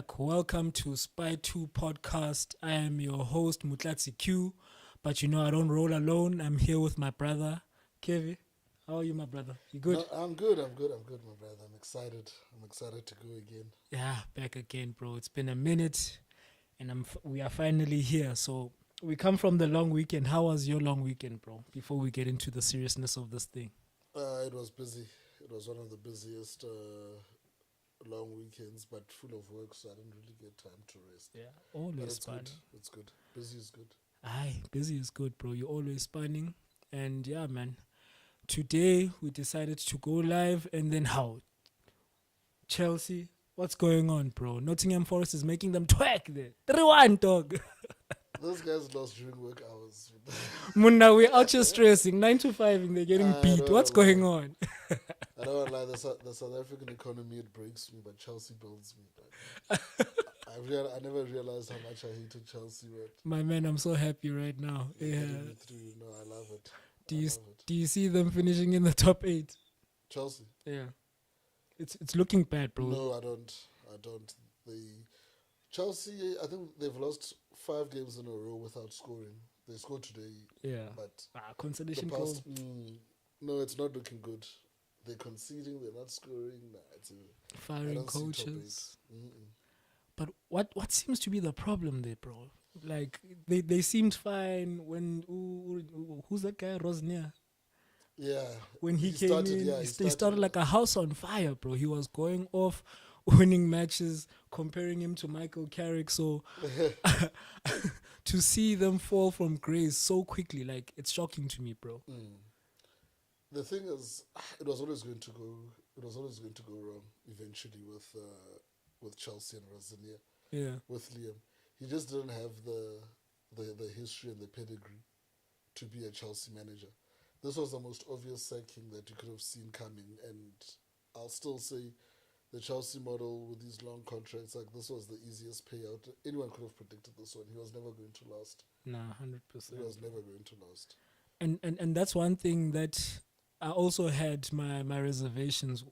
back. Welcome to Spy 2 podcast. I am your host, Mutlatsi Q. But I don't roll alone. I'm here with my brother, Kevin. How are you, my brother? You good? No, I'm good, my brother. I'm excited. I'm excited to go again. Yeah, back again, bro. It's been a minute, and we are finally here. So we come from the long weekend. How was your long weekend, bro? Before we get into the seriousness of this thing. It was busy. It was one of the busiest long weekends, but full of work, so I didn't really get time to rest. Yeah, But always it's fun. good. It's good. Busy is good. Aye, busy is good, bro. You're always spanning. And yeah, man. Today we decided to go live, and then how? Chelsea, what's going on, bro? Nottingham Forest is making them twerk there. 3-1, dog. Those guys lost during work hours. Munna, we're out here stressing. 9 to 5, and they're getting I beat. don't What's know. going on? I don't want to lie. The South African economy, it breaks me, but Chelsea builds me. But I never realized how much I hated Chelsea. But My man, I'm so happy right now. they're Yeah. getting me through. No, I love it. Do I you love it. do you see them finishing in the top 8? Chelsea. Yeah. It's looking bad, bro. No, I don't. Chelsea, I think they've lost 5 games in a row without scoring. They scored today, Yeah. but the Consolation goal. past, no, it's not looking good. They're conceding, they're not scoring. Nah, I Firing don't see top coaches. 8. Mm-mm. But what seems to be the problem there, bro? Like they seemed fine when who's that guy Rosnia? Yeah, When he came started, in, yeah, they started like a house on fire, bro. He was going off, winning matches, comparing him to Michael Carrick. So to see them fall from grace so quickly, like it's shocking to me, bro. The thing is, it was always going to go. It was always going to go wrong eventually with Chelsea and Rosinia. Yeah, With Liam, he just didn't have the history and the pedigree to be a Chelsea manager. This was the most obvious sacking that you could have seen coming, and I'll still say the Chelsea model with these long contracts, like this was the easiest payout. Anyone could have predicted this one. He was never going to last. nah, He 100%. was never going to last. And that's one thing that I also had my reservations.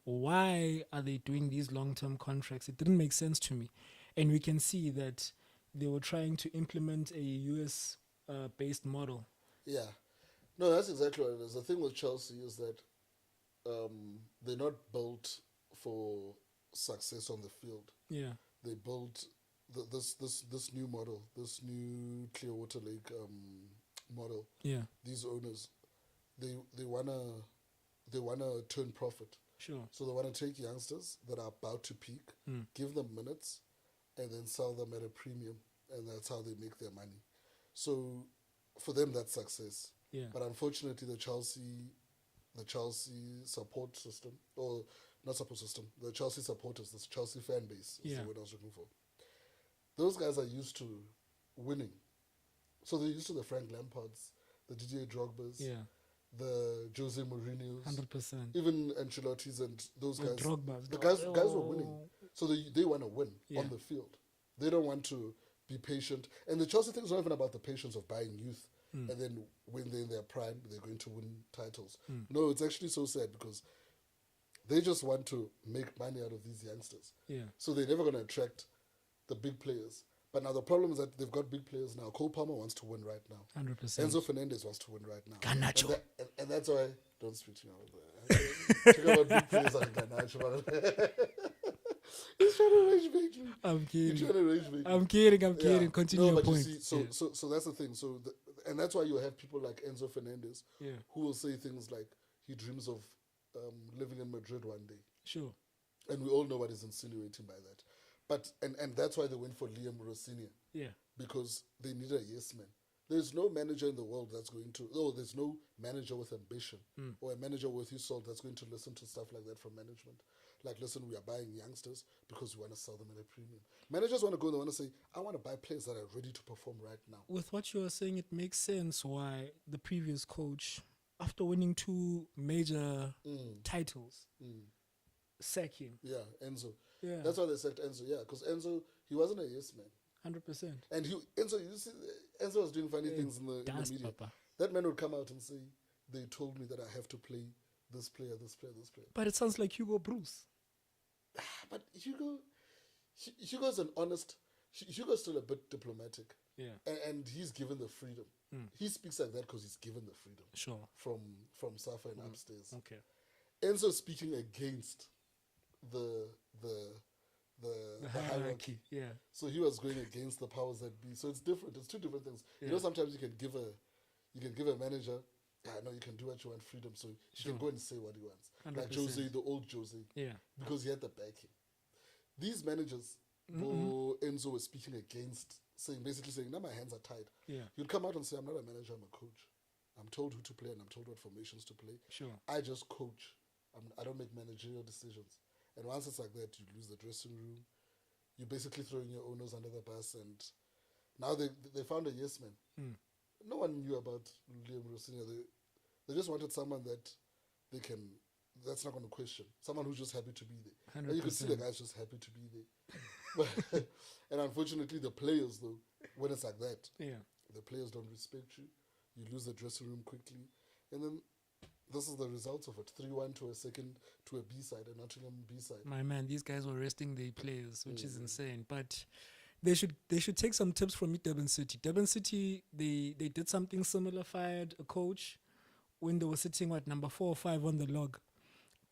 Why are they doing these long-term contracts? It didn't make sense to me. And we can see that they were trying to implement a US based model. Yeah. No, that's exactly what it is. The thing with Chelsea is that they're not built for success on the field. Yeah. They built this new model, this new Clearwater Lake model. Yeah. These owners, they wanna turn profit. Sure. So they wanna take youngsters that are about to peak, give them minutes, and then sell them at a premium, and that's how they make their money. So for them, that's success. Yeah. But unfortunately, the Chelsea support system, or not support system, the Chelsea supporters, the Chelsea fan base is Yeah. the word I was looking for. Those guys are used to winning. So they're used to the Frank Lampards, the Didier Drogbas, Yeah. the Jose Mourinho's, 100%. even Ancelotti's and those The guys. Drogba's. The guys were winning. So they want to win Yeah. on the field. They don't want to be patient. And the Chelsea thing is not even about the patience of buying youth. And then when they're in their prime, they're going to win titles. No, it's actually so sad because they just want to make money out of these youngsters. Yeah. So they're never going to attract the big players. But now the problem is that they've got big players now. Cole Palmer wants to win right now. 100%. Enzo Fernandez wants to win right now. Garnacho. And that's why... Don't speak to me about that. Talk about big players like Garnacho. He's trying to rage bait me. I'm He's kidding. trying to rage bait me. I'm kidding. Yeah. Continue No, your but point. you see, so that's the thing. And that's why you have people like Enzo Fernandez Yeah. who will say things like he dreams of living in Madrid one day. Sure. And we all know what he's insinuating by that. But and that's why they went for Liam Rossinia, Yeah. because they need a yes man. There's no manager in the world that's going to... Oh, there's no manager with ambition or a manager with his soul that's going to listen to stuff like that from management. Like, listen, we are buying youngsters because we want to sell them at a premium. Managers want to go and they want to say, I want to buy players that are ready to perform right now. With what you are saying, it makes sense why the previous coach, after winning 2 major titles, sack him. Yeah, Enzo. Yeah. That's why they sacked Enzo, yeah, because Enzo, he wasn't a yes man. 100%. And Enzo was doing funny things in the Dust, media. Papa. That man would come out and say, they told me that I have to play this player, this player, this player. But it sounds like Hugo Bruce. But Hugo's an honest. Hugo's still a bit diplomatic, Yeah. and he's given the freedom. He speaks like that because he's given the freedom Sure. from Safa and upstairs. Okay. Enzo speaking against the hierarchy. Yeah. So he was going against the powers that be. So it's different. It's two different things. Yeah. You know, sometimes you can give a manager, I know you can do what you want, freedom, so he can go and say what he wants. 100%. Like Jose, the old Jose, Yeah. because he had the backing. These managers, Enzo was speaking against, basically saying, now my hands are tied. Yeah. You'd come out and say, I'm not a manager, I'm a coach. I'm told who to play and I'm told what formations to play. Sure. I just coach. I don't make managerial decisions. And once it's like that, you lose the dressing room. You're basically throwing your owners under the bus. And now they found a yes man. No one knew about Liam Rosinha. They just wanted someone that's not going to question. Someone who's just happy to be there. 100%. And you can see the guy's just happy to be there. And unfortunately, the players, though, when it's like that, Yeah. the players don't respect you. You lose the dressing room quickly. And then this is the result of it. 3-1 to a B-side, a Nottingham B-side. My man, these guys were resting their players, which is insane. But they should take some tips from Durban City. Durban City, they did something similar, fired a coach when they were sitting at number 4 or 5 on the log.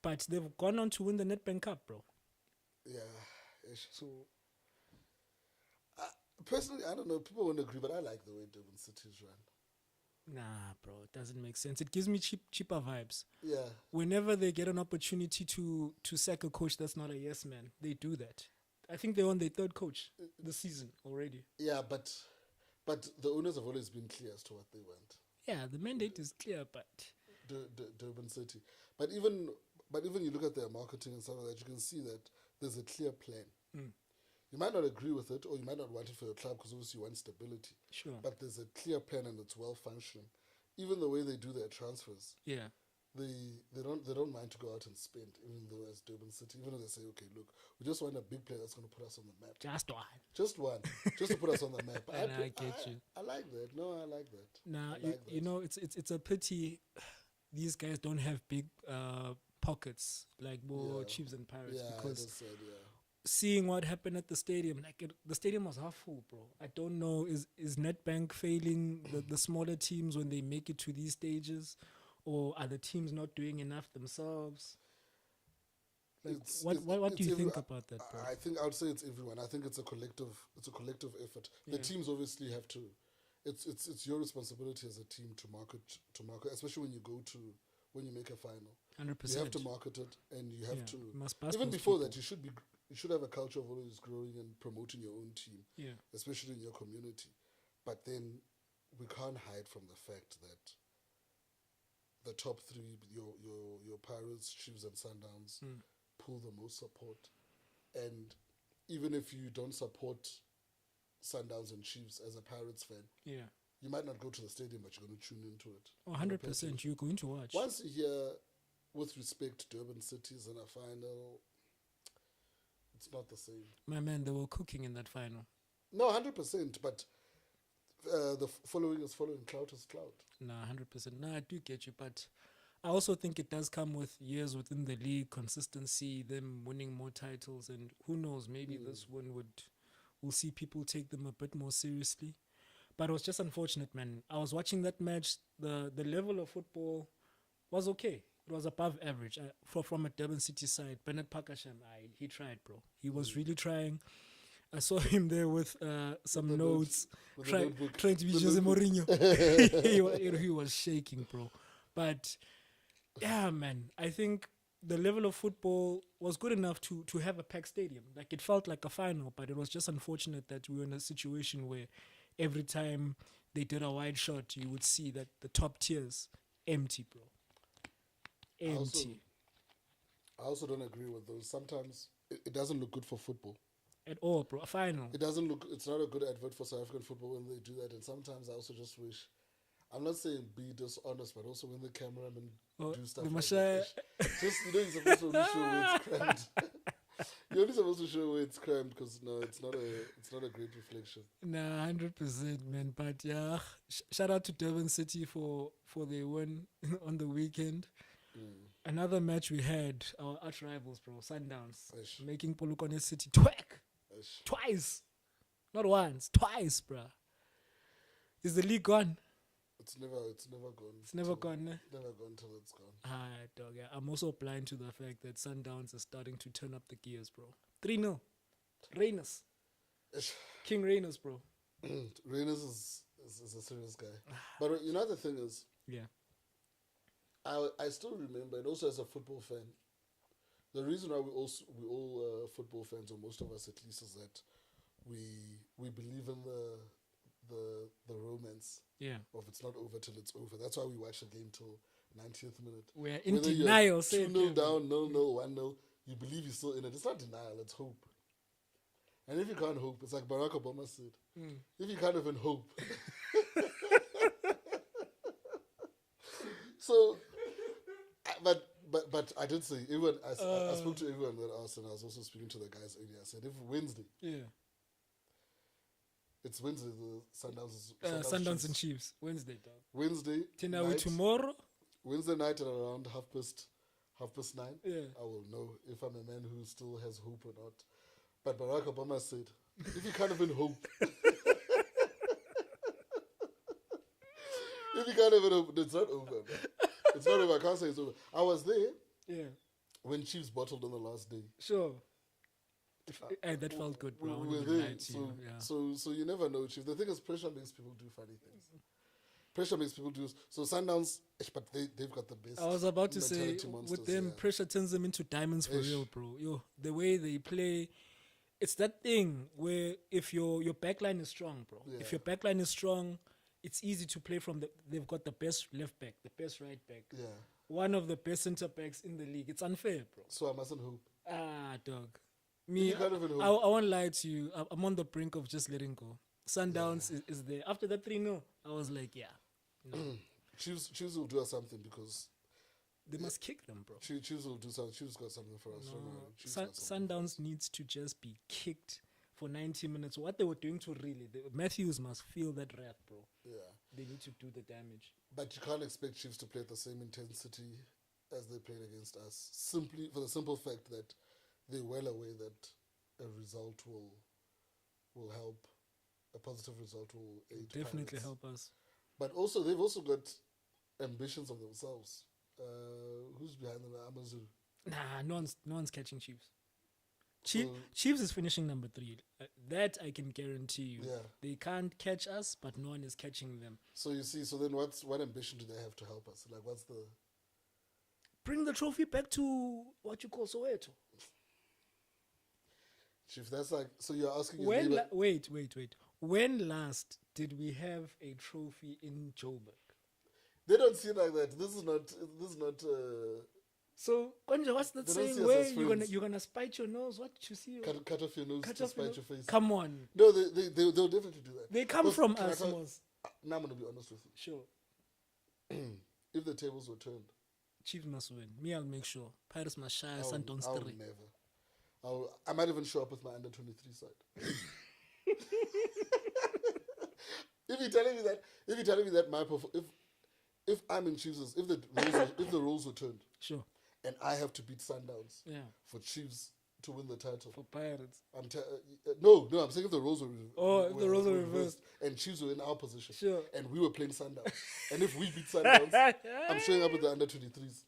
But they've gone on to win the Nedbank Cup, bro. Yeah. So, personally, I don't know. People won't agree, but I like the way Durban City's run. Nah, bro, it doesn't make sense. It gives me cheaper vibes. Yeah. Whenever they get an opportunity to sack a coach that's not a yes man, they do that. I think they're on their 3rd coach this season already. Yeah, but the owners have always been clear as to what they want. Yeah, the mandate is clear, but Durban City. But even you look at their marketing and stuff like that, you can see that there's a clear plan. You might not agree with it, or you might not want it for your club because obviously you want stability. sure. But there's a clear plan and it's well functioning. Even the way they do their transfers, Yeah. they don't mind to go out and spend, even though as Durban City, even though they say, okay, look, we just want a big player that's going to put us on the map. Just one. Just one, just to put us on the map. And I get you. I like that. No, I like that. Nah, I like you that. know, it's a pity these guys don't have big pockets like more Yeah. Chiefs and Pirates Yeah, because that's sad, yeah. seeing what happened at the stadium, the stadium was half full, bro. I don't know, is Nedbank failing the smaller teams when they make it to these stages, or are the teams not doing enough themselves? Like, what do you think about that, bro? I would say it's everyone. I think it's a collective effort. The Yeah. teams obviously have to. It's your responsibility as a team to market, especially when you make a final. 100%. You have to market it, and you have Yeah, to. must pass Even those before people. that, you should have a culture of always growing and promoting your own team, Yeah. especially in your community. But then we can't hide from the fact that the top 3, your Pirates, Chiefs, and Sundowns, pull the most support. And even if you don't support Sundowns and Chiefs as a Pirates fan, Yeah. you might not go to the stadium, but you're going to tune into it. Oh, 100%. You're going to watch. Once you hear, with respect, Durban City's in a final, it's not the same. My man, they were cooking in that final. No, 100%, but the following is following, clout is clout. Nah, 100%. Nah, I do get you, but I also think it does come with years within the league, consistency, them winning more titles, and who knows, maybe this one we'll see people take them a bit more seriously. But it was just unfortunate, man. I was watching that match. The level of football was okay. It was above average. From a Durban City side, Bernard Pakasham, he tried, bro. He was really trying. I saw him there with some the notes, with the trying notebook. to be The Jose notebook. Mourinho. he was shaking, bro. But yeah, man, I think the level of football was good enough to have a packed stadium. Like, it felt like a final, but it was just unfortunate that we were in a situation where every time they did a wide shot, you would see that the top tiers empty, bro. Empty I also don't agree with those. Sometimes it doesn't look good for football. at all, bro. A final. It's not a good advert for South African football when they do that. And sometimes I also just wish, I'm not saying be dishonest, but also when the cameramen do stuff we like must that. Just, you're supposed to only show where it's crammed. You're only supposed to show where it's crammed because no, it's not a great reflection. Nah, 100%, man. But yeah, shout out to Durban City for their win on the weekend. Another match we had, our arch rivals, bro, Sundowns, Ish. making Polokwane City twerk. Ish. Twice. Not once. Twice, bruh. Is the league gone? It's never gone. It's never gone. Eh? Never gone till it's gone. Dog. Yeah. I'm also blind to the fact that Sundowns is starting to turn up the gears, bro. 3-0. Reyners. Ish. King Reyners, bro. Reyners is a serious guy. But you know the thing is, Yeah. I still remember, and also as a football fan, the reason why we all football fans, or most of us at least, is that we believe in the romance Yeah. of it's not over till it's over. That's why we watch the game till 90th minute. We're in Whether you're denial. 2-0 down, 0-0, 1-0, you believe you're still in it. It's not denial, it's hope. And if you can't hope, it's like Barack Obama said, if you can't even hope. So, but I did say, I spoke to everyone that asked, and I was also speaking to the guys earlier. I said, if Wednesday, it's Wednesday, the Sundowns and Chiefs. Wednesday, dog. Wednesday 10 hours tomorrow. Wednesday night at around 9:30, Yeah. I will know if I'm a man who still has hope or not. But Barack Obama said, if you can't even hope, if you can't even hope, it's not over. Man. It's not over. I can't say it's over. I was there when Chiefs bottled on the last day. Sure. That felt good, bro. I We wouldn't were even there. lie to you. So you never know, Chief. The thing is, pressure makes people do funny things. Pressure makes people do. So Sundowns, but they've got the best. I was about to say, mentality monsters, with them, pressure turns them into diamonds for real, bro. Yo, the way they play, it's that thing where if your backline is strong, bro. Yeah. If your backline is strong, it's easy to play from they've got the best left back, the best right back. Yeah. One of the best center backs in the league. It's unfair, bro. So I mustn't hope. Dog. Me, You can't even hope. I won't lie to you. I'm on the brink of just letting go. Sundowns is there. After that 3-0, I was like, yeah. No. Chiefs will do us something because They must kick them, bro. Chiefs will do something. Chiefs got something for us. No. Don't worry. Chiefs got something. Sundowns needs to just be kicked for 90 minutes. What they were doing to Matthews must feel that wrath, bro. Yeah. They need to do the damage. But you can't expect Chiefs to play at the same intensity as they played against us. Simply for the simple fact that they're well aware that a result will help. A positive result will aid Definitely Pirates. help us. But also, they've also got ambitions of themselves. Who's behind them? Amazulu. Nah, no one's catching Chiefs. So- Chiefs is finishing number 3. That I can guarantee you. Yeah. They can't catch us, but no one is catching them. So you see, so then what ambition do they have to help us? Like, what's the... Bring the trophy back to what you call Soweto. Chief, that's like... So you're asking... your When neighbor- wait. When last did we have a trophy in Joburg? They don't see it like that. This is not... So, Konja, what's that They don't see saying? us Where as friends. you're gonna spite your nose? What did you see? cut off your nose Cut to off your spite nose? your face. Come on. No, they'll definitely do that. They come Because from can I us, tell- Mos. Now I'm going to be honest with you. Sure. If the tables were turned, Chiefs must win. Me, I'll make sure. Pirates must shy. Sundowns I'll 3. never. I might even show up with my under 23 side. If you're telling me that if I'm in Chiefs, if the roles were turned Sure. and I have to beat Sundowns Yeah. for Chiefs to win the title, For Pirates. no, I'm saying if the roles were If the roles were reversed. and Chiefs were in our position, Sure. and we were playing Sundowns, and if we beat Sundowns, I'm showing up with the under 23s.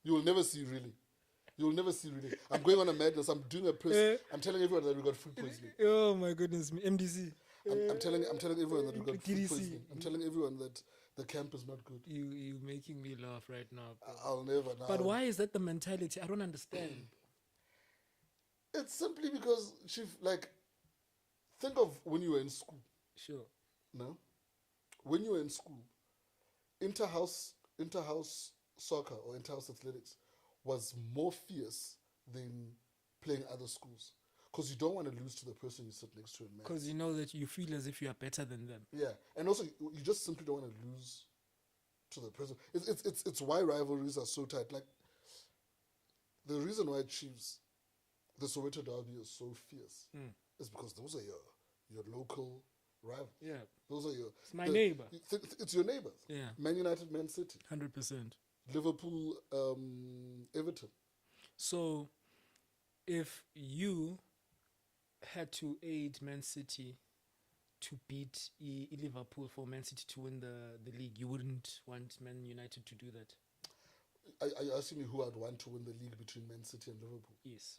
You will never see really. You will never see really. I'm going on a madness. I'm doing a press. I'm telling everyone that we got food poisoning. Oh my goodness, MDC. I'm telling everyone that we got food TDC. poisoning. I'm telling everyone that the camp is not good. You making me laugh right now. Bro. I'll never. Now. But why is that the mentality? I don't understand. It's simply because, Chief, like, think of when you were in school. Sure. No? When you were in school, inter-house soccer or inter-house athletics was more fierce than playing other schools. Because you don't want to lose to the person you sit next to in maths. Because you know that you feel as if you are better than them. Yeah, and also you just simply don't want to lose to the person. It's why rivalries are so tight. Like, the reason why Chiefs, the Soweto derby is so fierce is because those are your local rivals. Yeah. Those are your... It's my neighbor. It's your neighbors. Yeah. Man United, Man City. 100%. Liverpool, Everton. So, if you had to aid Man City to beat Liverpool for Man City to win the league, you wouldn't want Man United to do that. Are you asking me who I'd want to win the league between Man City and Liverpool? Yes.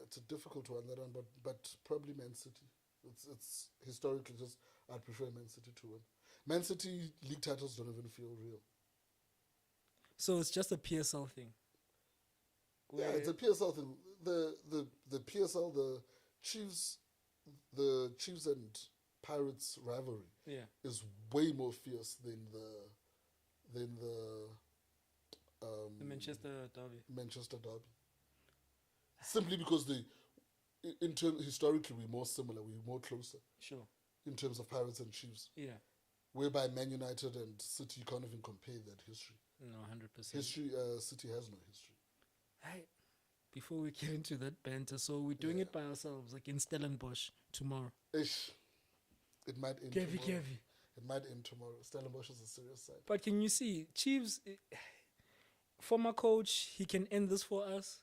It's a difficult one, that one, but probably Man City. It's historically just I'd prefer Man City to win. Man City league titles don't even feel real. So it's just a PSL thing. Yeah, it's a PSL thing. The PSL, the Chiefs and Pirates rivalry Yeah. is way more fierce than the The Manchester derby. Manchester derby. Simply because historically we're more similar, we're more closer Sure. in terms of Pirates and Chiefs. Yeah. Whereby Man United and City, you can't even compare that history. No, 100%. History, City has no history. Hey, before we get into that banter, so we're doing it by ourselves against Stellenbosch tomorrow. Ish. It might end Kevy, tomorrow. Kevy. It might end tomorrow. Stellenbosch is a serious side. But can you see, Chiefs, former coach, he can end this for us.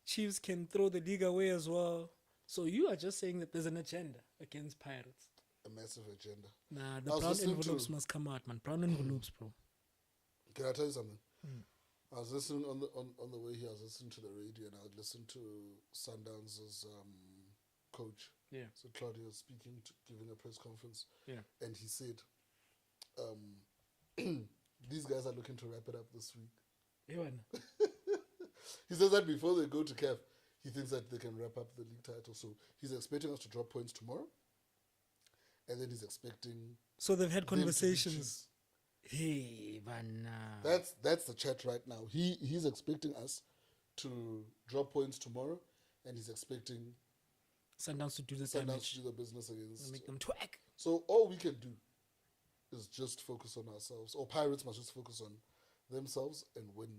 Chiefs can throw the league away as well. So you are just saying that there's an agenda against Pirates. A massive agenda. Nah, I the was brown listening envelopes to- must come out, man. Brown envelopes, bro. Can I tell you something? I was listening on the way here. I was listening to the radio, and I would listen to Sundowns' coach. Yeah. So Claudio was speaking, giving a press conference, Yeah. and he said, "These guys are looking to wrap it up this week." Ewan. He says that before they go to CAF, he thinks that they can wrap up the league title. So he's expecting us to drop points tomorrow, and then he's expecting So they've had them to beat conversations. Chiefs. Hey, Vanna. That's the chat right now. He's expecting us to drop points tomorrow, and he's expecting Sundowns to do the Sundowns damage. to do the business And against. make them twack. So all we can do is just focus on ourselves. Or Pirates must just focus on themselves and win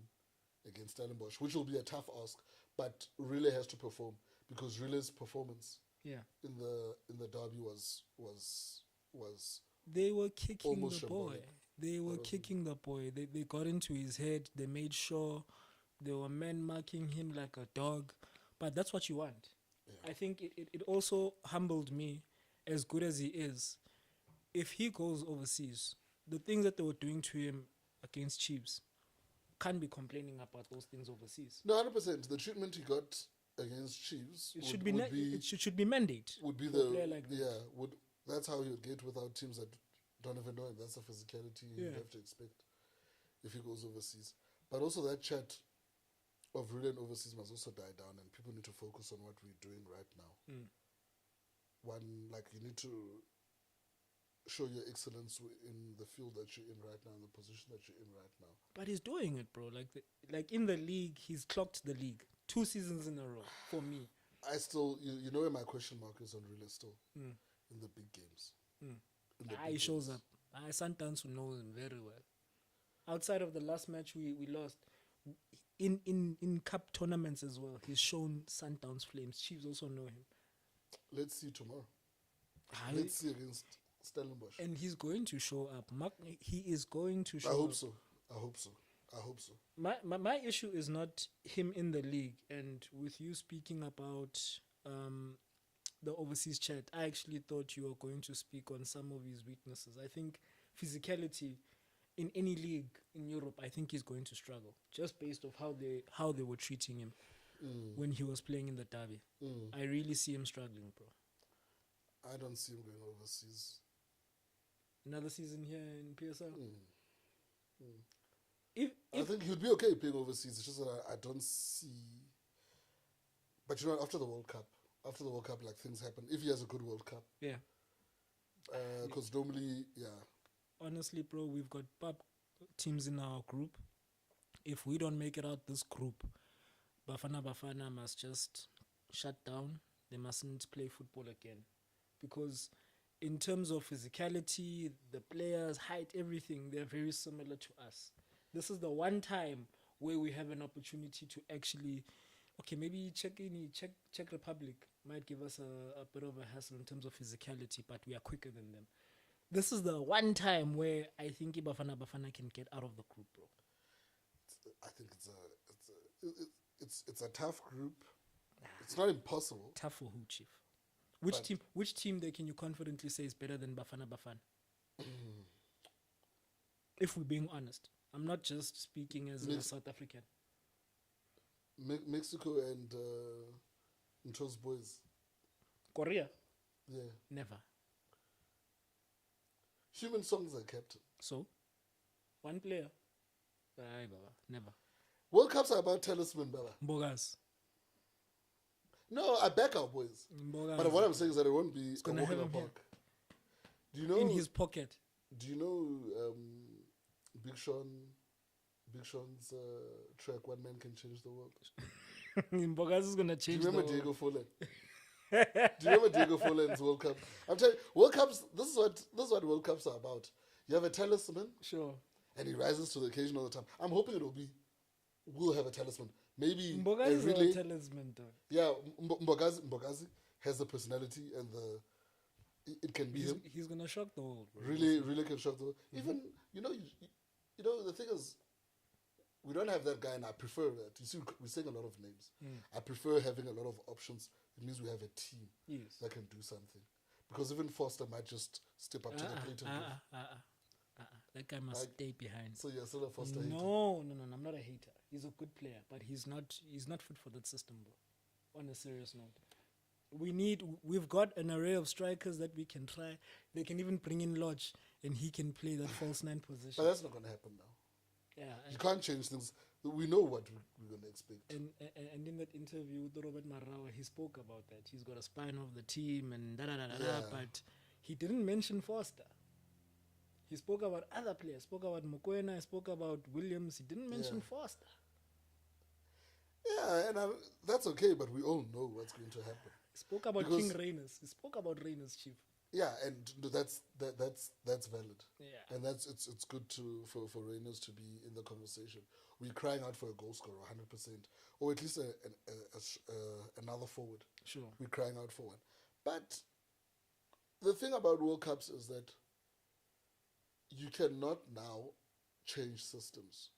against Stellenbosch, which will be a tough ask, but Relay has to perform because Relay's performance Yeah. in the derby was They were kicking Almost the boy. symbolic. They were That was- kicking the boy. They got into his head. They made sure there were men marking him like a dog. But that's what you want. Yeah. I think it also humbled me, as good as he is. If he goes overseas, the things that they were doing to him against Chiefs, can't be complaining about those things overseas. no 100%. The treatment he got against Chiefs It would, should be, would be it should be mandate. would be for a player like that. yeah would that's how he would get without teams that don't even know him. That's the physicality you Yeah. have to expect if he goes overseas. But also that chat of Relay and overseas must also die down, and people need to focus on what we're doing right now. One, like, you need to show your excellence in the field that you're in right now, in the position that you're in right now. But he's doing it, bro. Like in the league, he's clocked the league 2 seasons in a row for me. I still, you know where my question mark is on Relay still? In the big games. In the He big shows games. up. Sundowns will know him very well. Outside of the last match we lost, in cup tournaments as well, he's shown Sundowns flames. Chiefs also know him. Let's see tomorrow. I- Let's see against Stellenbosch. and he's going to show up. He is going to show I hope up. so. I hope so. I hope so. My issue is not him in the league, and with you speaking about the overseas chat, I actually thought you were going to speak on some of his weaknesses. I think physicality in any league in Europe, I think he's going to struggle just based off how they were treating him when he was playing in the derby. I really see him struggling, bro. I don't see him going overseas. Another season here in PSL. I If think he'd be okay playing overseas. It's just that I don't see. But you know, after the World Cup, like, things happen. If he has a good World Cup, yeah, because normally, yeah, honestly, bro, we've got teams in our group. If we don't make it out this group, Bafana must just shut down. They mustn't play football again. Because in terms of physicality, the players, height, everything, they're very similar to us. This is the one time where we have an opportunity to actually, okay, maybe Czech Republic might give us a bit of a hassle in terms of physicality, but we are quicker than them. This is the one time where I think Bafana can get out of the group, bro. I think it's a tough group. It's not impossible. Tough for who, Chief? But- Which team there can you confidently say is better than Bafana Bafana? If we're being honest. I'm not just speaking as a Mex- South African. Mexico and Ntos boys. Korea? Yeah. Never. Human Songs are captain. So? One player? Aye, Baba. Never. World Cups are about talisman, Baba. Mbogas. No, I back our boys. Mbogas. But what I'm saying is that it won't be a gonna walk in have the him here. park. Do you know? In his pocket. Do you know Big Sean's track "One Man Can Change the World"? Mbogas is gonna Do change. you remember the Diego Forlan? Do you remember Diego Forlan's World Cup? I'm telling you, World Cups. This is what World Cups are about. You have a talisman, Sure. and he rises to the occasion all the time. I'm hoping we'll have a talisman. Maybe Mbogas a is relay. our talisman, though. Yeah, Mbogazi has the personality and it can be him. He's gonna shock the world, bro. Really can shock the world. Even you know the thing is, we don't have that guy, and I prefer that. You see, we're saying a lot of names. I prefer having a lot of options. It means we have a team Yes. that can do something. Because even Foster might just step up to the plate and go. That guy must Like- stay behind. So you're still a Foster hater. No, I'm not a hater. He's a good player, but he's not fit for that system, bro. On a serious note. We've got an array of strikers that we can try. They can even bring in Lodge and he can play that false nine But position. that's not going to happen now. Yeah. You can't change things. We know what we're going to expect. And in that interview with Robert Marawa, he spoke about that. He's got a spine of the team and Yeah. but he didn't mention Foster. He spoke about other players, spoke about Mokoena, spoke about Williams. He didn't mention Yeah. Foster. Yeah, and that's okay, but we all know what's going to happen. He spoke about Because- King Reyners. He spoke about Reyners, Chief. Yeah, and that's valid. Yeah. And it's good for Reynolds to be in the conversation. We're crying out for a goal scorer, 100%, or at least another forward. Sure. We're crying out for one. But the thing about World Cups is that you cannot now change systems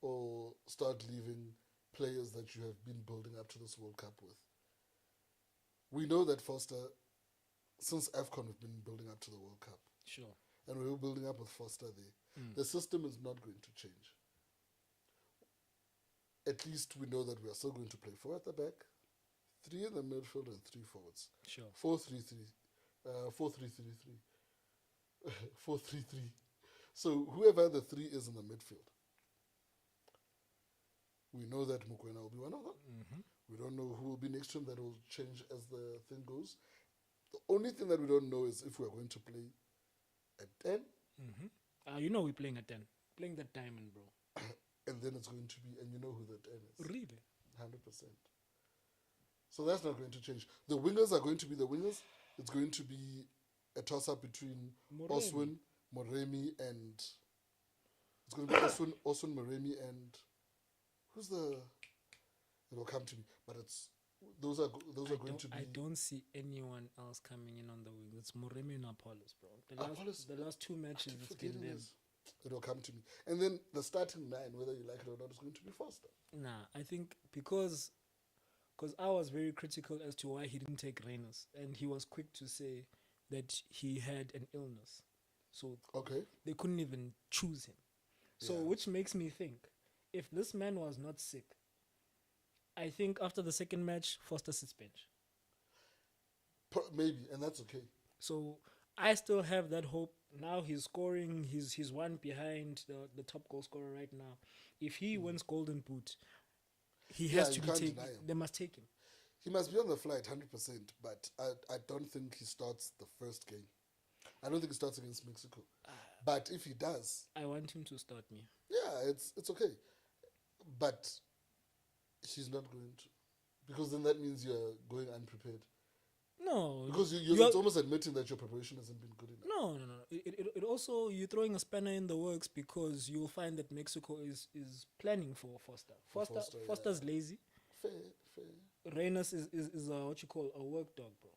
or start leaving players that you have been building up to this World Cup with. We know that Foster, since AFCON, we've been building up to the World Cup. Sure. And we were building up with Foster there. The system is not going to change. At least we know that we are still going to play 4 at the back, 3 in the midfield, and 3 forwards. Sure. 4-3-3. 4-3-3-3. 4-3-3. So whoever the 3 is in the midfield, we know that Mokoena will be one of them. We don't know who will be next to him. That will change as the thing goes. The only thing that we don't know is if we are going to play at 10, You know we're playing at 10. Playing that diamond, bro. and then it's going to be, and you know who the 10 is. Really? 100%. So that's not going to change. The wingers are going to be the wingers. It's going to be a toss-up between Moremi. Oswin, Moremi, and... It's going to be Oswin, Moremi, and... Who's the... It'll come to me. But it's... Those are going to be... I don't see anyone else coming in on the wing. It's Moremi and Apollos, bro. Apollos? The last 2 matches, it's been Forgetting them. this. It'll come to me. And then the starting 9, whether you like it or not, is going to be Foster. Nah, I think because I was very critical as to why he didn't take Reynolds, and he was quick to say that he had an illness, so Okay. they couldn't even choose him. So, Yeah. which makes me think, if this man was not sick, I think after the second match, Foster sits bench. Maybe, and that's okay. So I still have that hope. Now he's scoring. He's one behind the top goal scorer right now. If he wins Golden Boot, he has Yeah, to you be can't taken. deny him. They must take him. He must be on the flight 100%, but I don't think he starts the first game. I don't think he starts against Mexico. But if he does, I want him to start me. yeah, it's okay. But he's not going to. Because then that means you're going unprepared. No, Because you are- it's almost admitting that your preparation hasn't been good enough. No. It also, you're throwing a spanner in the works because you'll find that Mexico is planning for Foster. Foster, yeah. Foster's lazy. Fair. Reynolds is a, what you call a work dog, bro.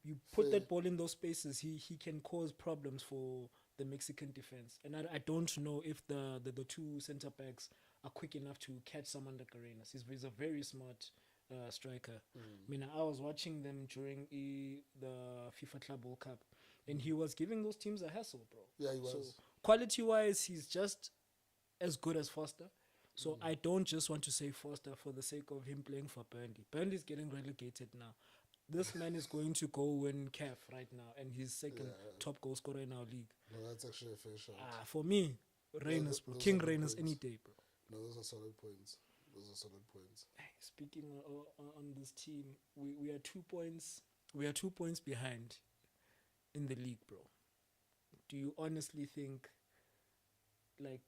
You put Fair. that ball in those spaces, he can cause problems for the Mexican defense. And I don't know if the 2 center backs are quick enough to catch someone like Reynolds. He's a very smart striker. I mean, I was watching them during the FIFA Club World Cup, and he was giving those teams a hassle, bro. Yeah, he So was. quality-wise, he's just as good as Foster. So I don't just want to say Foster for the sake of him playing for Burnley. Burnley's getting relegated now. This man is going to go win CAF right now, and he's second top goal scorer in our league. No, that's actually a fair shot. For me, Reynolds, bro. those King are good Reynolds points. any day, bro. No, those are solid points. Those are solid points. Hey, speaking on this team, we are 2 points. We are 2 points behind in the league, bro. Do you honestly think, like,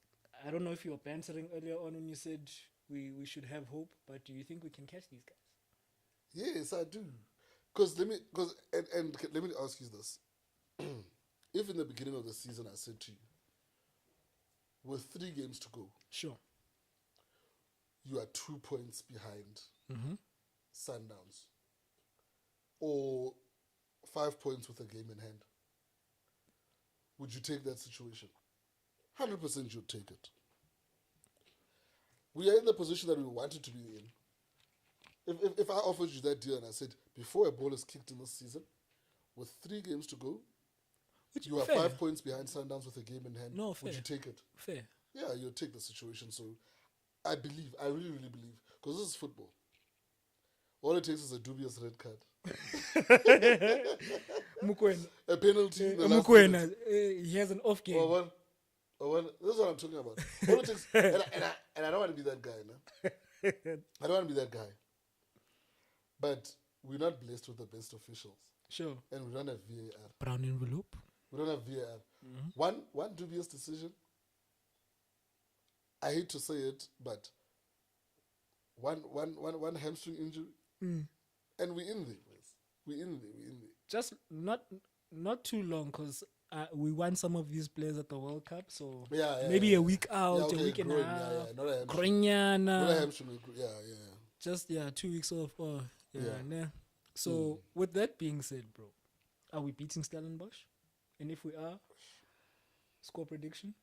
I don't know if you were bantering earlier on when you said we should have hope, but do you think we can catch these guys? Yes, I do. And let me ask you this: if in the beginning of the season I said to you, with 3 games to go, Sure. you are 2 points behind Mm-hmm. Sundowns, or 5 points with a game in hand, would you take that situation? 100% you'd take it. We are in the position that we wanted to be in. If I offered you that deal and I said, before a ball is kicked in this season, with 3 games to go, Which you are fair. 5 points behind Sundowns with a game in hand, No, would fair. you take it? Fair. Yeah, you'll take the situation. So I really, really believe, because this is football. All it takes is a dubious red card, Mukwena. a penalty. in the last minute. Mukwena, he has an off game. Or one. This is what I'm talking about. All it takes, and I don't want to be that guy. No? I don't want to be that guy. But we're not blessed with the best officials, Sure. and we don't have VAR. Brown envelope. We don't have VAR. One dubious decision. I hate to say it, but one hamstring injury, and we're in there, boys. We're in there. Just not too long, because we want some of these players at the World Cup, so Yeah, maybe a week out, Yeah, okay, a week and a groin, half. not a hamstring. Grignana. Not a hamstring. Yeah. Just 2 weeks off. Oh, yeah. Yeah. Nah. So with that being said, bro, are we beating Stellenbosch? And if we are, score prediction?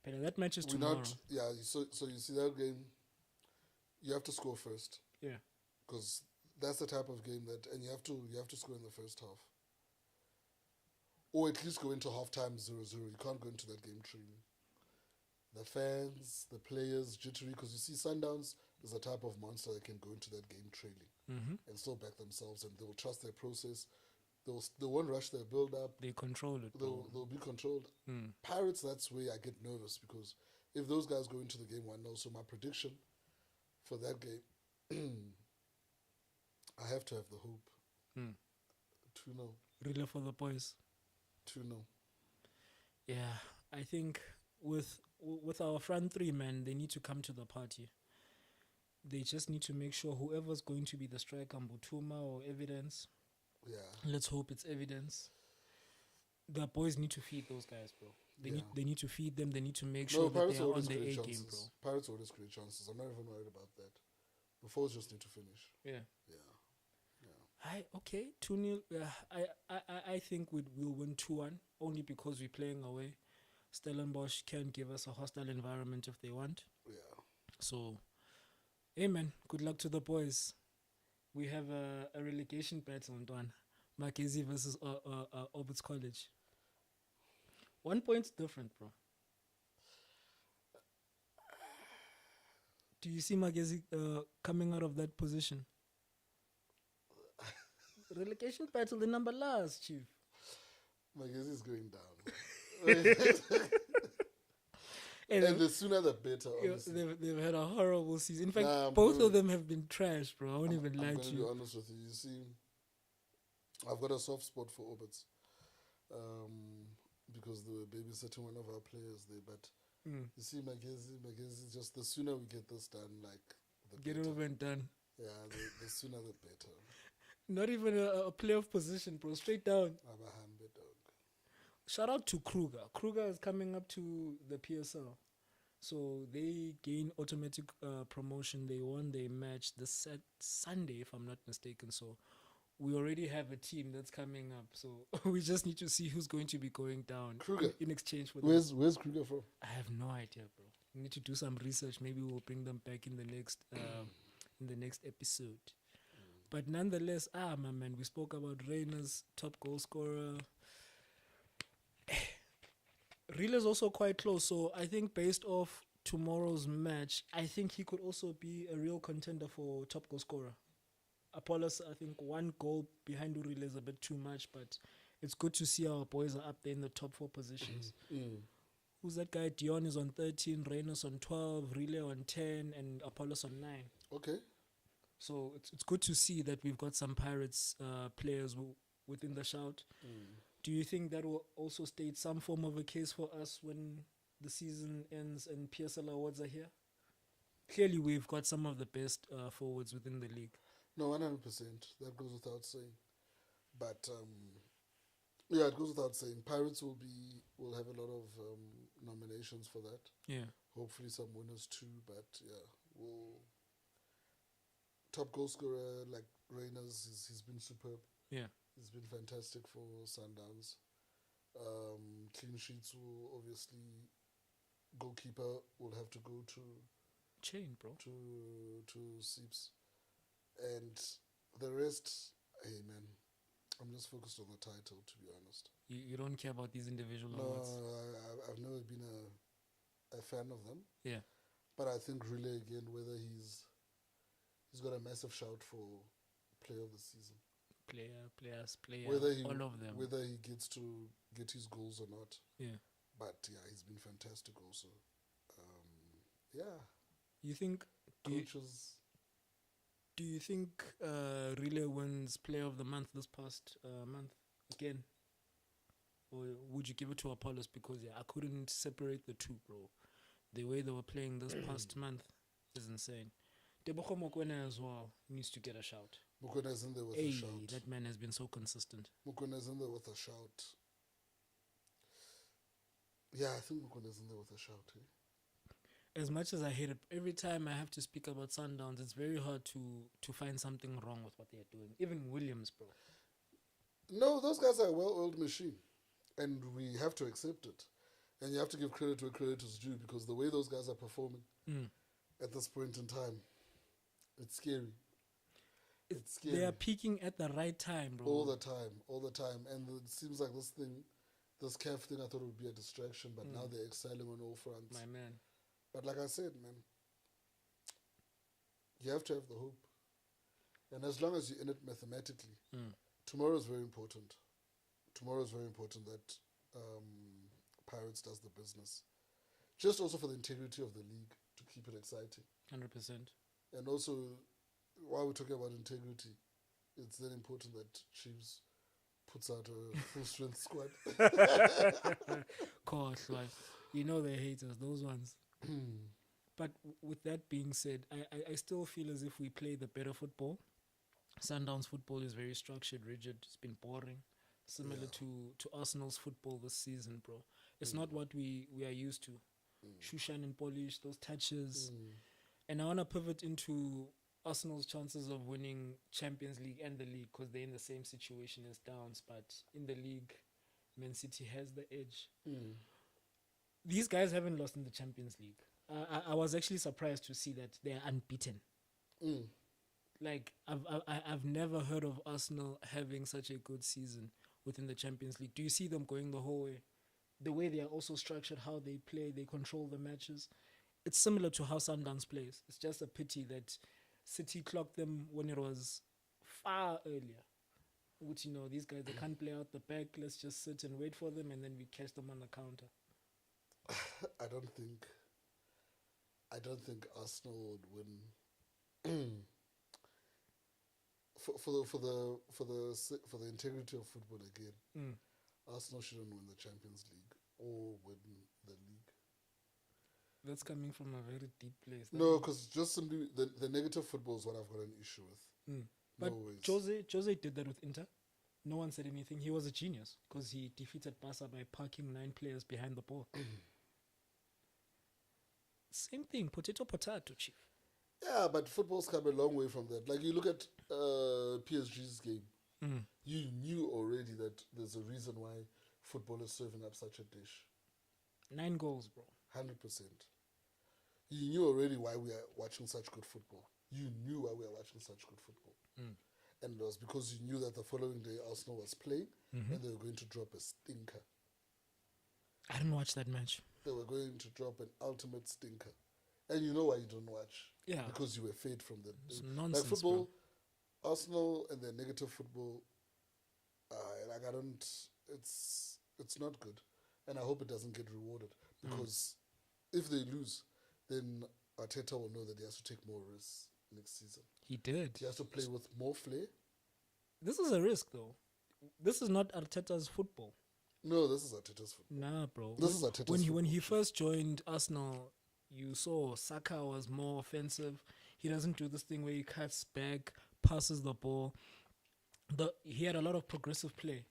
But that match is We're tomorrow. not. Yeah. So you see that game, you have to score first, Yeah. because that's the type of game that, and you have to score in the first half, or at least go into halftime 0-0. You can't go into that game trailing. The fans, the players, jittery, because you see Sundowns is a type of monster that can go into that game trailing and still back themselves, and they will trust their process. They won't rush their build up. They control it, bro. They'll be controlled. Pirates, that's where I get nervous, because if those guys go into the game 1-0, so my prediction for that game, I have to have the hope. 2-0. Really for the boys. 2-0. Yeah, I think with our front three, man, they need to come to the party. They just need to make sure whoever's going to be the striker, Mbutuma or Evidence, Yeah. let's hope it's Evidence. The boys need to feed those guys, bro. They need to feed them. They need to make sure that Pirates they are on always their create A game, chances. bro. Pirates always create chances. I'm not even worried about that. The fours just need to finish. Yeah. Yeah. Okay, 2-0. I think we'll win 2-1 only because we're playing away. Stellenbosch can give us a hostile environment if they want. Yeah. So, hey man, good luck to the boys. We have a relegation battle, Ntwana. Makezi versus Orbits College. 1 point different, bro. Do you see Makezi coming out of that position? Relegation battle, the number last, Chief. Magazine is going down. And the sooner the better, honestly. They've had a horrible season. In fact, Nah, both bro. of them have been trash, bro. I won't even lie I'm to going to be you. honest with you. You see, I've got a soft spot for Orbits, because they were babysitting one of our players there. But you see, Magezi, just the sooner we get this done, like, the Get it better. over and done. Yeah, the sooner the better. Not even a playoff position, bro. Straight down. Abahambe dog. Shout out to Kruger. Kruger is coming up to the PSL. So they gain automatic promotion. They won their match this Sunday, if I'm not mistaken. So we already have a team that's coming up. So we just need to see who's going to be going down Kruger. in exchange for them. Where's Kruger from? I have no idea, bro. We need to do some research. Maybe we'll bring them back in the next in the next episode. But nonetheless, my man, we spoke about Reina's top goal scorer. Rile's also quite close, so I think based off tomorrow's match, I think he could also be a real contender for top goal scorer. Apollos, I think one goal behind Urile is a bit too much, but it's good to see our boys are up there in the top 4 positions. Who's that guy? Dion is on 13, Reynolds on 12, Rile on 10, and Apollos on 9. Okay. So it's good to see that we've got some Pirates players within the shout. Do you think that will also state some form of a case for us when the season ends and PSL awards are here? Clearly, we've got some of the best forwards within the league. No, 100%. That goes without saying. But yeah, it goes without saying. Pirates will have a lot of nominations for that. Yeah. Hopefully some winners too. But yeah, top goal scorer like Reyners, he's been superb. Yeah. He's been fantastic for Sundowns. Clean sheets will obviously, goalkeeper will have to go to Chain, bro. To Seeps. And the rest, hey man, I'm just focused on the title, to be honest. You don't care about these individual No, awards? I've never been a fan of them. Yeah. But I think really again, whether he's got a massive shout for player of the season. Player, all of them. Whether he gets to get his goals or not. Yeah. But yeah, he's been fantastic also. Yeah. You think coaches? Do you think Rile wins Player of the Month this past month again? Or would you give it to Apollos? Because I couldn't separate the two, bro. The way they were playing this past month is insane. Tebogo Mokoena as well needs to get a shout. Mokwena's in there with a shout. That man has been so consistent. Mokwena's in there with a shout. Yeah, I think Mokwena's in there with a shout. Eh? As much as I hate it, every time I have to speak about Sundowns, it's very hard to find something wrong with what they're doing. Even Williams, bro. No, those guys are a well-oiled machine. And we have to accept it. And you have to give credit where credit is due, because the way those guys are performing at this point in time, it's scary. It's scary. They are peaking at the right time, bro. All the time. And it seems like this CAF thing, I thought it would be a distraction, but now they're excelling on all fronts. My man. But like I said, man, you have to have the hope. And as long as you're in it mathematically, tomorrow is very important. Tomorrow is very important that Pirates does the business. Just also for the integrity of the league, to keep it exciting. 100%. And also, while we're talking about integrity, it's then important that Chiefs puts out a full-strength squad. Course, like, you know they hate us, those ones. But with that being said, I still feel as if we play the better football. Sundowns football is very structured, rigid. It's been boring. Similar to Arsenal's football this season, bro. It's not what we are used to. Shushan and polish, those touches. And I want to pivot into Arsenal's chances of winning Champions League and the league, because they're in the same situation as Downs. But in the league, Man City has the edge. These guys haven't lost in the Champions League. I was actually surprised to see that they're unbeaten. Like, I've never heard of Arsenal having such a good season within the Champions League. Do you see them going the whole way? The way they are also structured, how they play, they control the matches. It's similar to how Sundowns plays. It's just a pity that City clocked them when it was far earlier. Which, you know, these guys, they can't play out the back. Let's just sit and wait for them, and then we catch them on the counter. I don't think Arsenal would win. For the integrity of football again, Arsenal shouldn't win the Champions League or win the league. That's coming from a very deep place. No, because just simply the negative football is what I've got an issue with. But no Jose did that with Inter. No one said anything. He was a genius because he defeated Barca by parking 9 players behind the ball. Same thing, potato, chief. Yeah, but football's come a long way from that. Like, you look at PSG's game. You knew already that there's a reason why football is serving up such a dish. 9 goals, bro. 100%. You knew already why we are watching such good football. You knew why we are watching such good football. And it was because you knew that the following day Arsenal was playing and they were going to drop a stinker. I didn't watch that match. They were going to drop an ultimate stinker. And you know why you don't watch. Yeah. Because you were fed from the... It's nonsense, like football, Arsenal and their negative football, like I don't... It's not good. And I hope it doesn't get rewarded. Because if they lose, then Arteta will know that he has to take more risks next season. He did. He has to play with more flair. This is a risk, though. This is not Arteta's football. No, this is Arteta's football. Nah, bro. This is Arteta's when he football. first joined Arsenal, you saw Saka was more offensive. He doesn't do this thing where he cuts back, passes the ball. He had a lot of progressive play.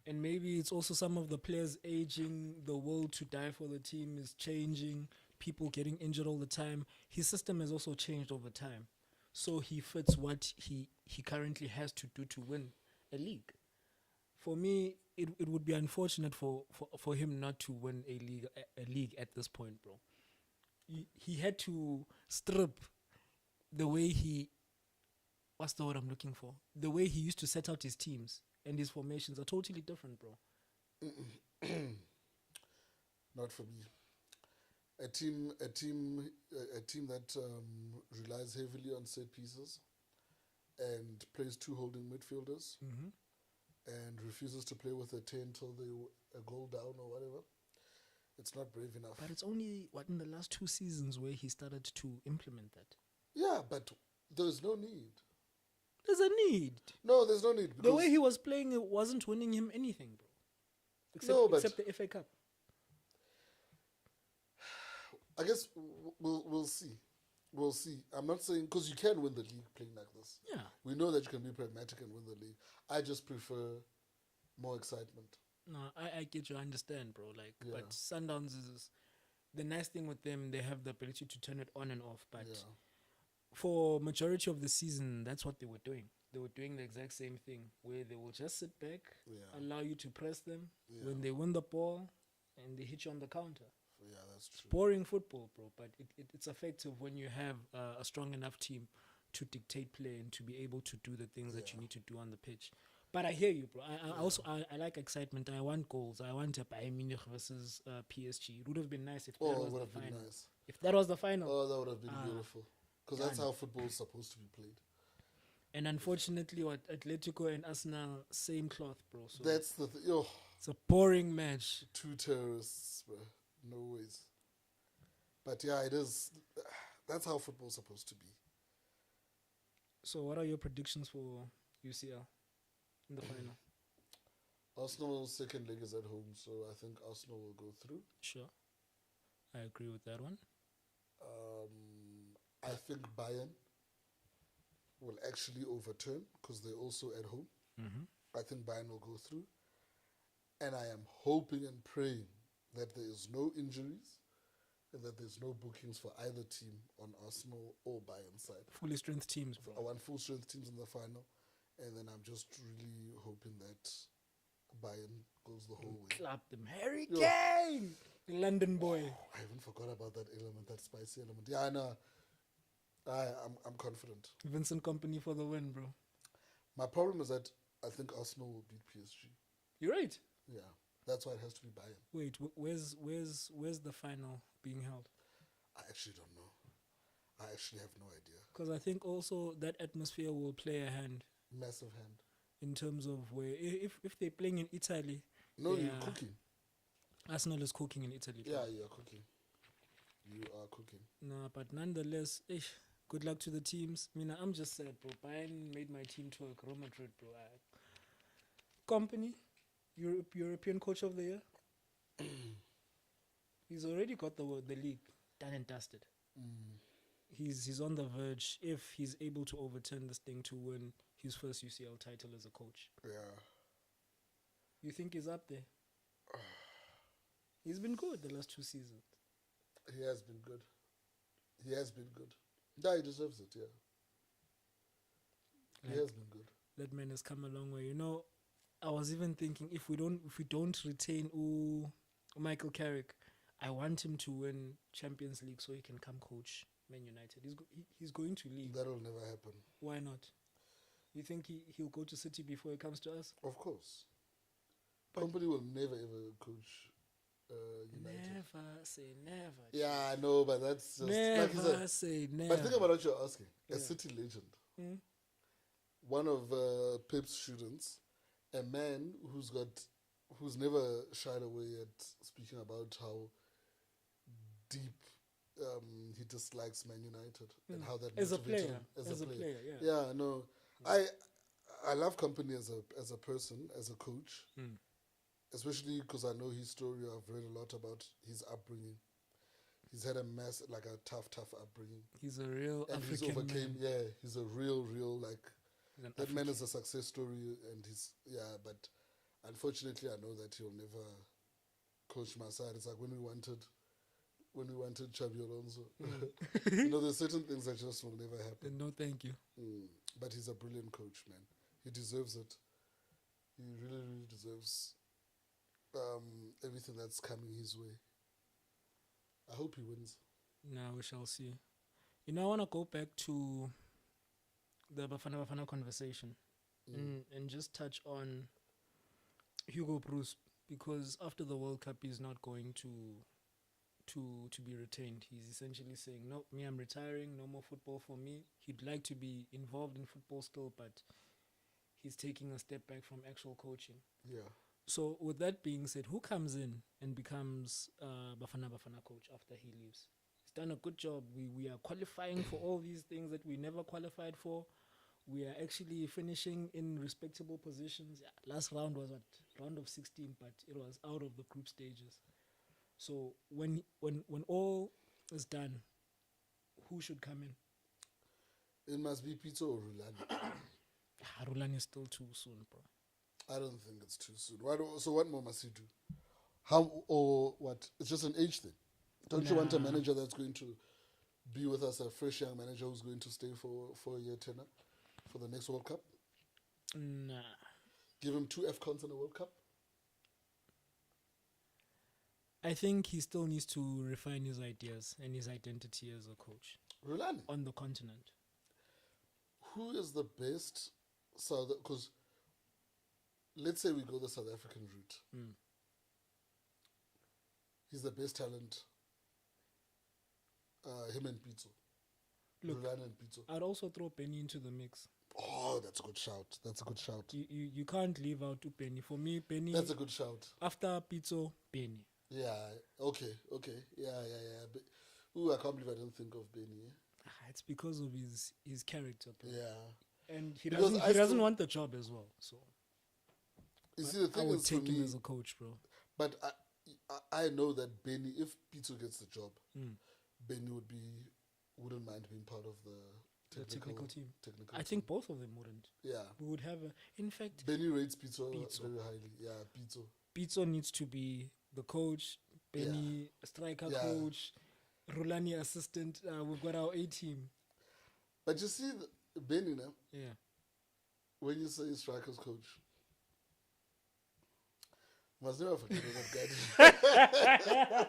And maybe it's also some of the players aging, the will to die for the team is changing, people getting injured all the time. His system has also changed over time. So he fits what he currently has to do to win a league. For me, it would be unfortunate for him not to win a league at this point, bro. He had to strip the way he... What's the word I'm looking for? The way he used to set out his teams and his formations are totally different, bro. Not for me. A team that relies heavily on set pieces and plays two holding midfielders and refuses to play with a 10 till they a goal down or whatever. It's not brave enough. But it's only in the last 2 seasons where he started to implement that. Yeah, but there's no need. There's a need. No, there's no need. The way he was playing, it wasn't winning him anything, bro. Except the FA Cup. I guess we'll see. We'll see. I'm not saying... Because you can win the league playing like this. Yeah. We know that you can be pragmatic and win the league. I just prefer more excitement. No, I get you. I understand, bro. Like, Yeah. But Sundowns is... The nice thing with them, they have the ability to turn it on and off. But for majority of the season, that's what they were doing. They were doing the exact same thing, where they will just sit back, allow you to press them. When they win the ball, and they hit you on the counter. Yeah, that's true. Boring football, bro, but it's effective when you have a strong enough team to dictate play and to be able to do the things that you need to do on the pitch. But I hear you, bro. I also like excitement. I want goals. I want a Bayern Munich versus PSG. It would have been nice if that was the final. Nice. If that was the final. Oh, that would have been beautiful. Because that's how football is supposed to be played. And unfortunately, Atletico and Arsenal, same cloth, bro. So that's the thing. Oh, it's a boring match. 2 terrorists, bro. No ways. But yeah, it is. That's how football's supposed to be. So what are your predictions for UCL in the final? Arsenal's second leg is at home, so I think Arsenal will go through. Sure. I agree with that one. I think Bayern will actually overturn because they're also at home. I think Bayern will go through. And I am hoping and praying that there is no injuries and that there's no bookings for either team on Arsenal or Bayern side. Fully strength teams, bro. I want full strength teams in the final. And then I'm just really hoping that Bayern goes the whole way. Clap them. Harry Kane! London boy. I even forgot about that element, that spicy element. Yeah, I know. I'm confident. Vincent Company for the win, bro. My problem is that I think Arsenal will beat PSG. You're right. Yeah, that's why it has to be Bayern. Wait, where's the final being held? I actually don't know. I actually have no idea. Because I think also that atmosphere will play a hand. Massive hand. In terms of where, if they're playing in Italy. No, you're cooking. Arsenal is cooking in Italy. Yeah, you're cooking. You are cooking. No, but nonetheless, good luck to the teams. I mean, I'm just sad, bro. Bayern made my team twerk. Real Madrid, bro. Company, European Coach of the Year. He's already got the league done and dusted. He's on the verge, if he's able to overturn this thing, to win his first UCL title as a coach. Yeah. You think he's up there? He's been good the last 2 seasons. He has been good. He has been good. Yeah, he deserves it, yeah. He has been good. That man has come a long way. You know, I was even thinking if we don't retain Michael Carrick, I want him to win Champions League so he can come coach Man United. He's going to leave. That will never happen. Why not? You think he'll go to City before he comes to us? Of course. But Company will never ever coach United. Never say never. Yeah, I know, but that's just Never like you said. say never. But think about what you're asking. A Yeah. City legend, Mm. one of Pep's students, a man who's never shied away at speaking about how deep he dislikes Man United and how that As a motivated player. him As a player, yeah. Yeah, no, I love Company as a person, as a coach, Mm. especially because I know his story. I've read a lot about his upbringing. He's had a tough upbringing. He's a real And he's African overcame, man. yeah, he's a real, like, He's an that man African. is a success story, and but unfortunately, I know that he'll never coach my side. It's like when we wanted Xabi Alonso. There's certain things that just will never happen. No, thank you. But he's a brilliant coach, man. He deserves it. He really, really deserves everything that's coming his way. I hope he wins. Now we shall see. I want to go back to the Bafana Bafana conversation and just touch on Hugo Bruce, because after the World Cup he's not going to be retained. He's essentially saying, no, me, I'm retiring, no more football for me. He'd like to be involved in football still, but he's taking a step back from actual coaching. Yeah. So with that being said, who comes in and becomes Bafana Bafana coach after he leaves? He's done a good job. We are qualifying for all these things that we never qualified for. We are actually finishing in respectable positions. Yeah, last round was round of 16, but it was out of the group stages. So when all is done, who should come in? It must be Pito or Rulani. Rulani is still too soon, bro. I don't think it's too soon. So what more must he do? How or what? It's just an age thing. Don't you want a manager that's going to be with us, a fresh young manager who's going to stay for a year tenure for the next World Cup? Nah. Give him 2 AFCONs in a World Cup? I think he still needs to refine his ideas and his identity as a coach Rulani. on the continent. Who is the best because let's say we go the South African route. He's the best talent. Him and Pito. Look, Rulani and Pito. I'd also throw Benny into the mix. Oh, that's a good shout. You can't leave out to Benny. For me, Benny. That's a good shout. After Pito, Benny. Yeah. Okay. Yeah. Ooh, I can't believe I didn't think of Benny. It's because of his character, bro. Yeah. And he Because doesn't want the job as well. So you see, the I thing would is, take for him me, as a coach, bro. but I know that Benny, if Pito gets the job, Benny wouldn't mind being part of the technical team. Technical I think both of them wouldn't. Yeah. We would have in fact, Benny rates Pito very highly. Yeah, Pito. Pito needs to be the coach, Benny striker coach, Rulani assistant. We've got our A team. But you see, Benny now, Yeah. when you say strikers coach, must never forget what that guy did.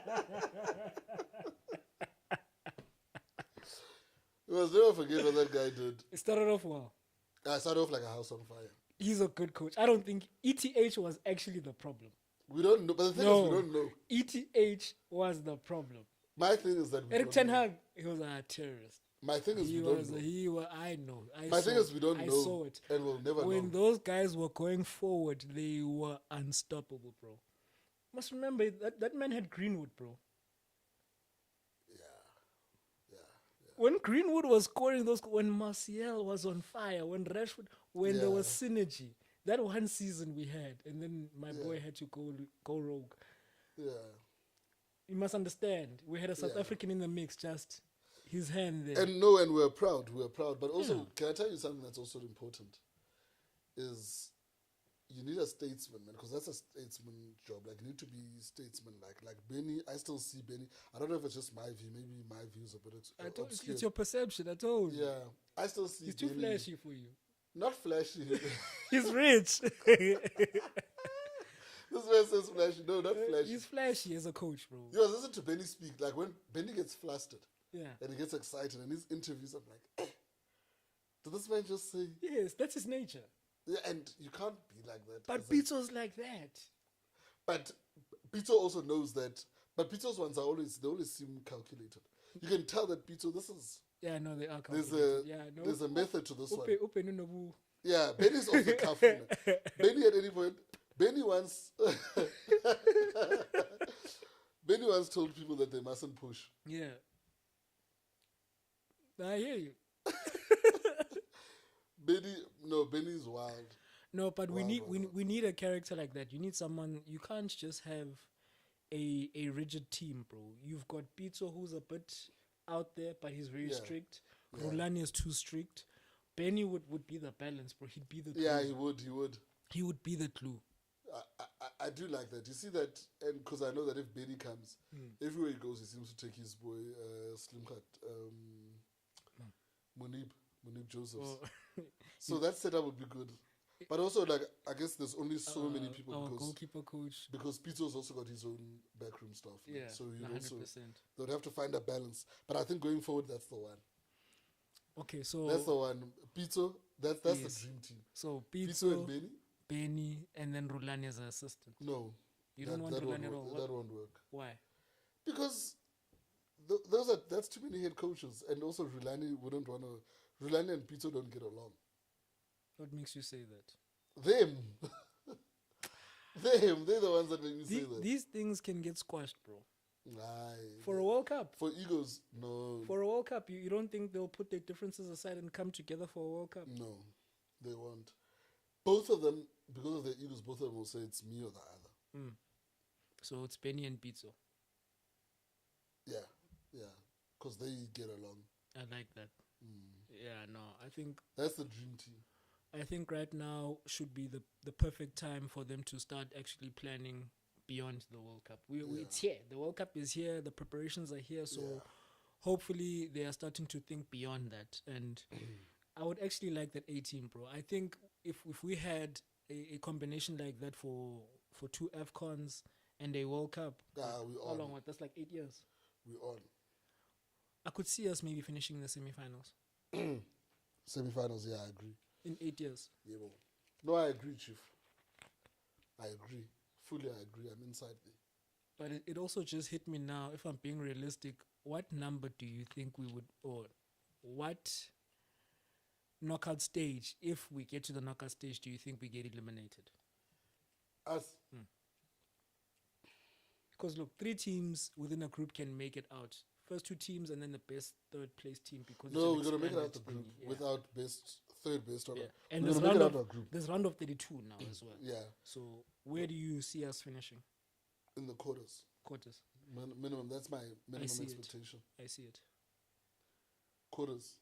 You must never forget what that guy did. It started off well. I started off like a house on fire. He's a good coach. I don't think ETH was actually the problem. We don't know, but the thing is, we don't know. ETH was the problem. My thing is that we Eric don't Ten know. Hag, he was a terrorist. My thing is we don't know. I know. My thing is we don't I know, saw it. and we'll never When know. those guys were going forward, they were unstoppable, bro. Must remember that man had Greenwood, bro. Yeah. When Greenwood was scoring those, when Martial was on fire, when Rashford, when there was synergy, that one season we had, and then my boy had to go rogue. Yeah. You must understand, we had a South African in the mix, just his hand there. And we're proud. We're proud. But also, can I tell you something that's also important? Is you need a statesman, man, because that's a statesman job. Like, you need to be statesman. Like Benny, I still see Benny. I don't know if it's just my view. Maybe my view is a bit obscure. It's your perception, I told you. Yeah. I still see He's too Benny. flashy for you. Not flashy. He's rich. This man says flashy. No, not flashy. He's flashy as a coach, bro. You know, listen to Benny speak. Like when Benny gets flustered Yeah. and he gets excited and his interviews, I'm like, did this man just say? Yes, that's his nature. Yeah, and you can't be like that. But as a- Pito's like that. But Pito also knows that. But Pito's ones they always seem calculated. You can tell that Pito, this is Yeah, no, they are there's calculated. a Yeah, no. there's a method to this one. Upe Nunobu. Yeah, Benny's off the cuff. You know. Benny at any point, Benny once Benny once told people that they mustn't push. Yeah. I hear you. Benny's wild. No, but we Wow, need wow, wow. we need a character like that. You need someone. You can't just have a rigid team, bro. You've got Pito, who's a bit out there, but he's very Yeah. strict. Yeah. Rulani is too strict. Benny would be the balance, bro. He'd be the glue. Yeah, he would. He would be the glue. I do like that. You see that, and because I know that if Benny comes, everywhere he goes, he seems to take his boy Slim Cut, Munib Josephs. Oh, So that setup would be good. But also, like, I guess there's only so many people our because goalkeeper coach. Pito's also got his own backroom stuff. you know. Yeah, So you 100%. also they would have to find a balance. But I think going forward, that's the one. Okay, so That's the one. Pito, that's Yes. the dream team. so Pito and Pito, Benny? Benny, and then Rulani as an assistant. No. You don't want Rulani at all. That won't work. Why? Because that's too many head coaches, and also Rulani wouldn't want to. Rulani and Pito don't get along. What makes you say that? Them, they're the ones that make me say that. These things can get squashed, bro. Aye. For a World Cup. For egos, no, For a World Cup, you don't think they'll put their differences aside and come together for a World Cup? no, they won't. Both of them, because of their egos, both of them will say it's me or the other. So it's Benny and Pizzo. Yeah, because they get along. I like that. Yeah, no, I think That's the dream team. right now should be the perfect time for them to start actually planning beyond the World Cup. It's here. The World Cup is here. The preparations are here. So Yeah. hopefully they are starting to think beyond that. And I would actually like that A team, bro. I think if we had a combination like that for two AFCONs and a World Cup, We how on. long? That's like 8 years. We on. I could see us maybe finishing in the semi-finals Semi-finals. Yeah, I agree. in 8 years. Yeah, well. No, I agree, Chief. I agree. Fully, I agree. I'm inside there. But it also just hit me now, if I'm being realistic, what number do you think we would, or what knockout stage, if we get to the knockout stage, do you think we get eliminated? Us. Because look, 3 teams within a group can make it out. First 2 teams and then the best third place team. Because No, it's we're an going to make it out expanded the group thingy, yeah. without third best. Or Yeah. not. And We're there's going to make round it of, out our group. there's round of 32 now as well. Yeah, So where do you see us finishing? in the quarters. Quarters. Minimum. That's my minimum see it. expectation. I see it. Quarters.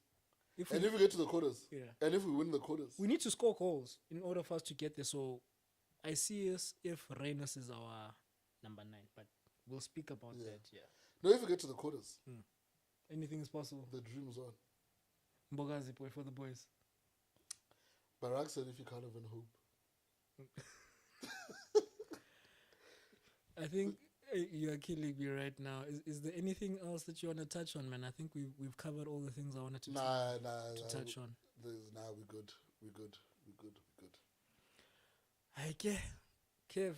If And we, if we get to the quarters, yeah. and if we win the quarters, We need to score goals in order for us to get there. So I see us if Reynolds is our number 9, but we'll speak about Yeah. that. Yeah, no, if we get to the quarters, anything is possible. the dream's on. Mbogazi boy for the boys. Barack said if you can't even hope. I think you are killing me right now. Is there anything else that you want to touch on, man? I think we've covered all the things I wanted to Nah, touch on. We're good. We're good. Okay, Kev,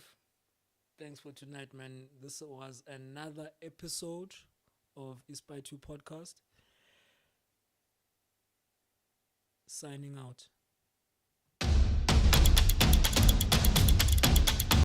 thanks for tonight, man. This was another episode of Ispy 2 podcast. Signing out.